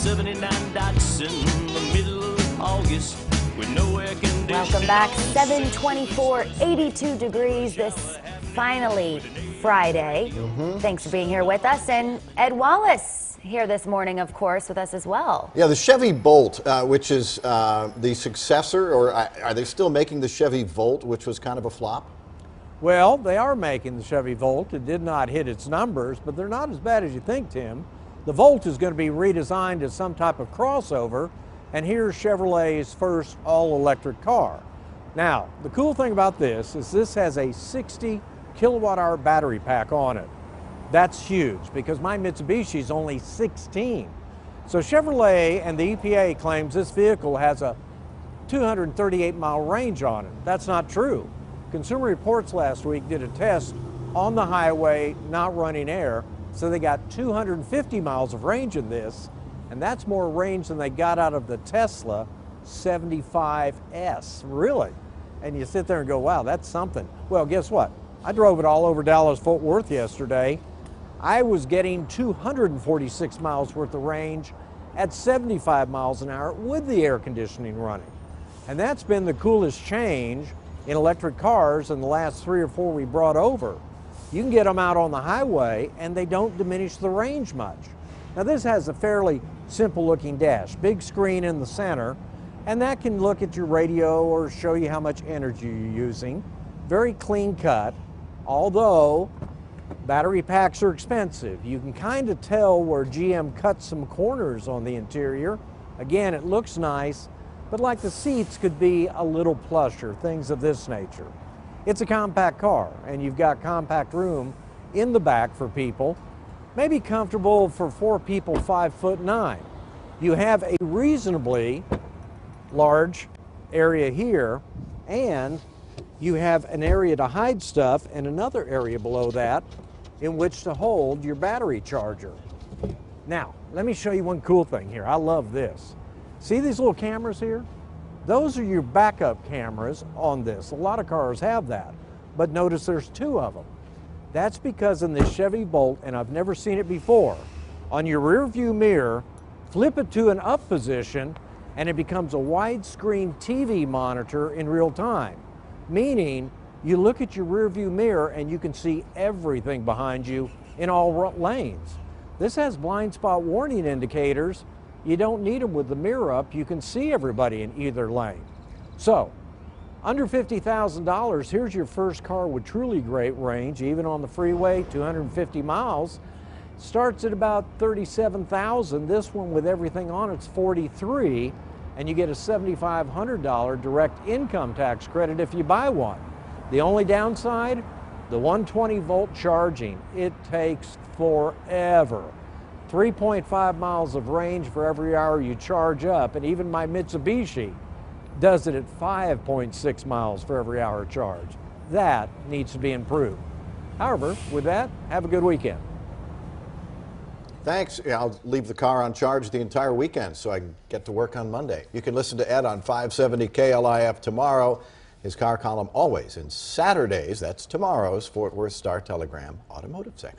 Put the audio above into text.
79 Datsun, the middle of August, with no air conditioning. Welcome back. 724, 82 degrees this finally Friday. Thanks for being here with us. And Ed Wallace here this morning, of course, with us as well. Yeah, the Chevy Bolt, which is the successor, or are they still making the Chevy Volt, which was kind of a flop? Well, they are making the Chevy Volt. It did not hit its numbers, but they're not as bad as you think, Tim. The Volt is going to be redesigned as some type of crossover, and here's Chevrolet's first all-electric car. Now, the cool thing about this is this has a 60 kilowatt-hour battery pack on it. That's huge because my Mitsubishi is only 16. So Chevrolet and the EPA claims this vehicle has a 238-mile range on it. That's not true. Consumer Reports last week did a test on the highway, not running air, so they got 250 miles of range in this, and that's more range than they got out of the Tesla 75S, really. And you sit there and go, wow, that's something. Well, guess what? I drove it all over Dallas-Fort Worth yesterday. I was getting 246 miles worth of range at 75 miles an hour with the air conditioning running. And that's been the coolest change in electric cars in the last 3 or 4 we brought over. You can get them out on the highway and they don't diminish the range much. Now this has a fairly simple looking dash, big screen in the center, and that can look at your radio or show you how much energy you're using. Very clean cut, although battery packs are expensive. You can kind of tell where GM cut some corners on the interior. Again, it looks nice, but like the seats could be a little plusher, things of this nature. It's a compact car, and you've got compact room in the back for people, maybe comfortable for 4 people 5'9". You have a reasonably large area here, and you have an area to hide stuff and another area below that in which to hold your battery charger. Now, let me show you one cool thing here. I love this. See these little cameras here? Those are your backup cameras on this. A lot of cars have that, but notice there's 2 of them. That's because in this Chevy Bolt, and I've never seen it before, on your rear view mirror, flip it to an up position and it becomes a widescreen TV monitor in real time. Meaning you look at your rear view mirror and you can see everything behind you in all lanes. This has blind spot warning indicators. You don't need them with the mirror up. You can see everybody in either lane. So, under $50,000, here's your first car with truly great range, even on the freeway, 250 miles. Starts at about $37,000. This one with everything on it's $43,000, and you get a $7,500 direct income tax credit if you buy one. The only downside, the 120 volt charging. It takes forever. 3.5 miles of range for every hour you charge up, and even my Mitsubishi does it at 5.6 miles for every hour charge. That needs to be improved. However, with that, have a good weekend. Thanks. Yeah, I'll leave the car on charge the entire weekend so I can get to work on Monday. You can listen to Ed on 570 KLIF tomorrow. His car column always in Saturdays, that's tomorrow's Fort Worth Star Telegram automotive section.